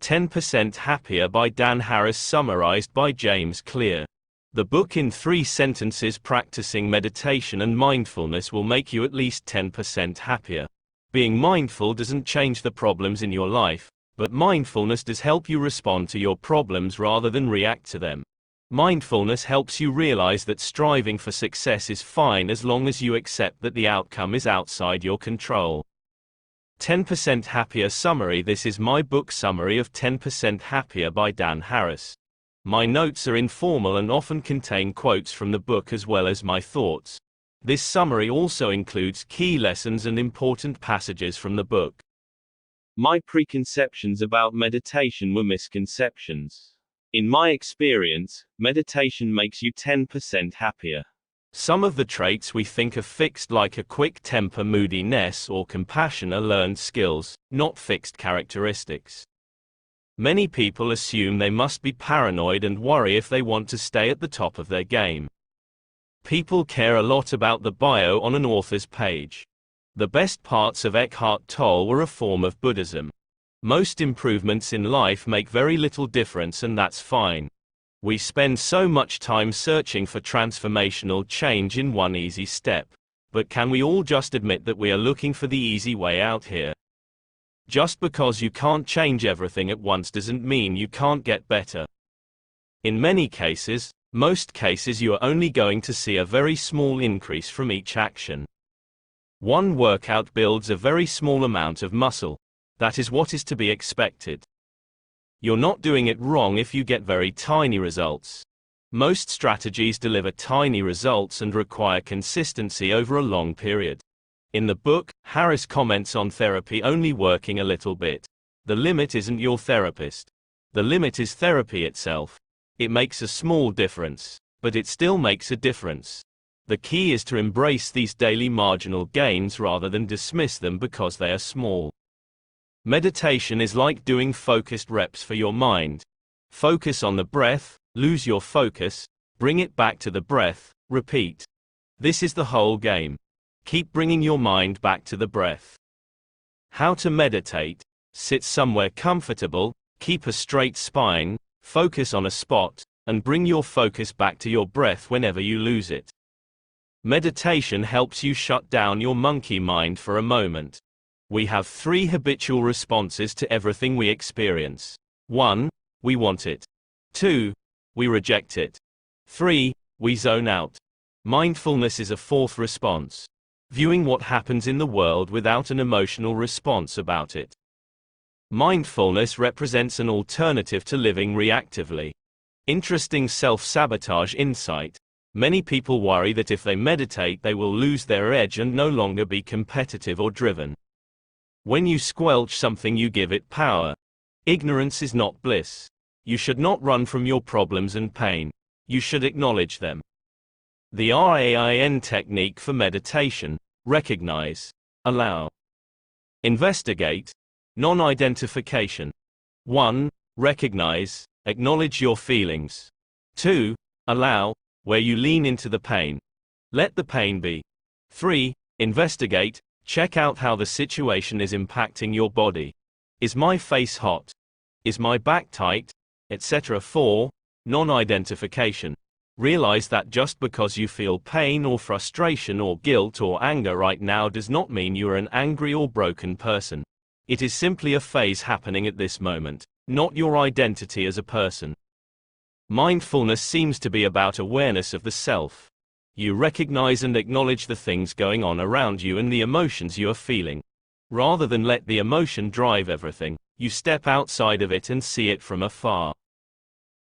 10% Happier by Dan Harris, summarized by James Clear. The book in 3 sentences: practicing meditation and mindfulness will make you at least 10% happier. Being mindful doesn't change the problems in your life, but mindfulness does help you respond to your problems rather than react to them. Mindfulness helps you realize that striving for success is fine as long as you accept that the outcome is outside your control. 10% Happier summary. This is my book summary of 10% Happier by Dan Harris. My notes are informal and often contain quotes from the book as well as my thoughts. This summary also includes key lessons and important passages from the book. My preconceptions about meditation were misconceptions. In my experience, meditation makes you 10% happier. Some of the traits we think are fixed, like a quick temper, moodiness, or compassion, are learned skills, not fixed characteristics. Many people assume they must be paranoid and worry if they want to stay at the top of their game. People care a lot about the bio on an author's page. The best parts of Eckhart Tolle were a form of Buddhism. Most improvements in life make very little difference, and that's fine. We spend so much time searching for transformational change in one easy step. But can we all just admit that we are looking for the easy way out here? Just because you can't change everything at once doesn't mean you can't get better. In many cases, most cases, you are only going to see a very small increase from each action. One workout builds a very small amount of muscle. That is what is to be expected. You're not doing it wrong if you get very tiny results. Most strategies deliver tiny results and require consistency over a long period. In the book, Harris comments on therapy only working a little bit. The limit isn't your therapist. The limit is therapy itself. It makes a small difference, but it still makes a difference. The key is to embrace these daily marginal gains rather than dismiss them because they are small. Meditation is like doing focused reps for your mind. Focus on the breath, lose your focus, bring it back to the breath, repeat. This is the whole game. Keep bringing your mind back to the breath. How to meditate: sit somewhere comfortable, keep a straight spine, focus on a spot, and bring your focus back to your breath whenever you lose it. Meditation helps you shut down your monkey mind for a moment. We have 3 habitual responses to everything we experience. 1. We want it. 2. We reject it. 3. We zone out. Mindfulness is a 4th response. Viewing what happens in the world without an emotional response about it. Mindfulness represents an alternative to living reactively. Interesting self-sabotage insight. Many people worry that if they meditate they will lose their edge and no longer be competitive or driven. When you squelch something, you give it power. Ignorance is not bliss. You should not run from your problems and pain. You should acknowledge them. The RAIN technique for meditation: recognize, allow, investigate, non-identification. 1. Recognize, acknowledge your feelings. 2. Allow, where you lean into the pain. Let the pain be. 3. Investigate, check out how the situation is impacting your body. Is my face hot? Is my back tight? Etc. 4. Non-identification. Realize that just because you feel pain or frustration or guilt or anger right now does not mean you are an angry or broken person. It is simply a phase happening at this moment, not your identity as a person. Mindfulness seems to be about awareness of the self. You recognize and acknowledge the things going on around you and the emotions you are feeling. Rather than let the emotion drive everything, you step outside of it and see it from afar.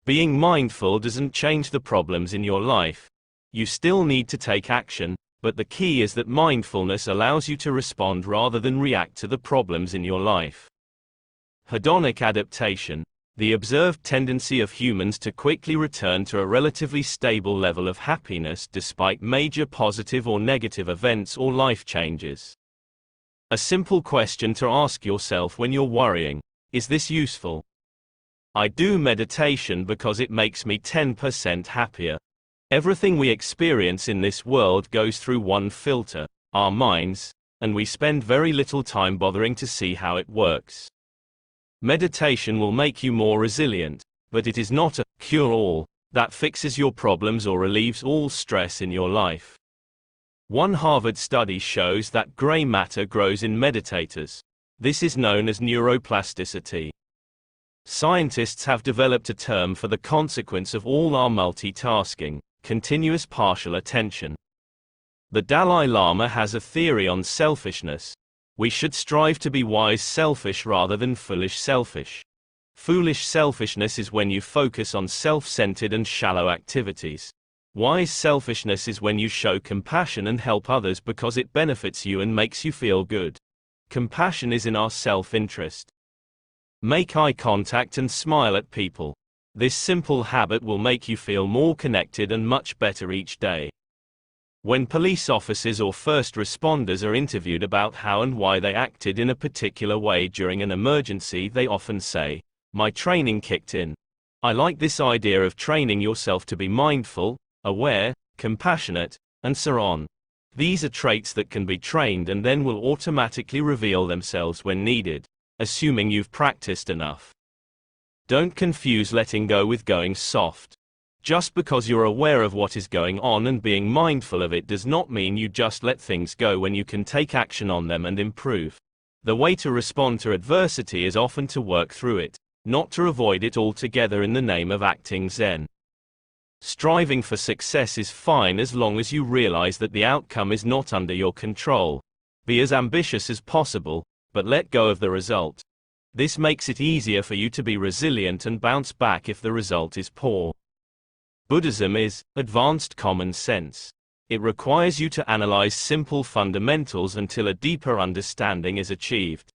Being mindful doesn't change the problems in your life. You still need to take action, but the key is that mindfulness allows you to respond rather than react to the problems in your life. Hedonic adaptation: the observed tendency of humans to quickly return to a relatively stable level of happiness despite major positive or negative events or life changes. A simple question to ask yourself when you're worrying: is this useful? I do meditation because it makes me 10% happier. Everything we experience in this world goes through one filter, our minds, and we spend very little time bothering to see how it works. Meditation will make you more resilient, but it is not a cure-all that fixes your problems or relieves all stress in your life. One Harvard study shows that gray matter grows in meditators. This is known as neuroplasticity. Scientists have developed a term for the consequence of all our multitasking: continuous partial attention. The Dalai Lama has a theory on selfishness. We should strive to be wise selfish rather than foolish selfish. Foolish selfishness is when you focus on self-centered and shallow activities. Wise selfishness is when you show compassion and help others because it benefits you and makes you feel good. Compassion is in our self-interest. Make eye contact and smile at people. This simple habit will make you feel more connected and much better each day. When police officers or first responders are interviewed about how and why they acted in a particular way during an emergency, they often say, "My training kicked in." I like this idea of training yourself to be mindful, aware, compassionate, and so on. These are traits that can be trained and then will automatically reveal themselves when needed, assuming you've practiced enough. Don't confuse letting go with going soft. Just because you're aware of what is going on and being mindful of it does not mean you just let things go when you can take action on them and improve. The way to respond to adversity is often to work through it, not to avoid it altogether in the name of acting Zen. Striving for success is fine as long as you realize that the outcome is not under your control. Be as ambitious as possible, but let go of the result. This makes it easier for you to be resilient and bounce back if the result is poor. Buddhism is advanced common sense. It requires you to analyze simple fundamentals until a deeper understanding is achieved.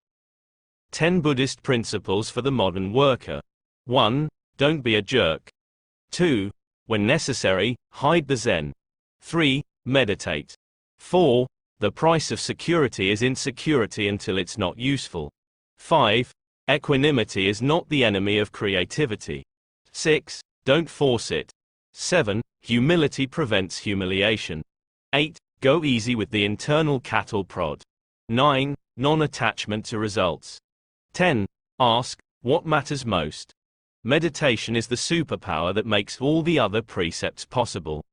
10 Buddhist principles for the modern worker. 1. Don't be a jerk. 2. When necessary, hide the Zen. 3. Meditate. 4. The price of security is insecurity until it's not useful. 5. Equanimity is not the enemy of creativity. 6. Don't force it. 7. Humility prevents humiliation. 8. Go easy with the internal cattle prod. 9. Non-attachment to results. 10. Ask, what matters most? Meditation is the superpower that makes all the other precepts possible.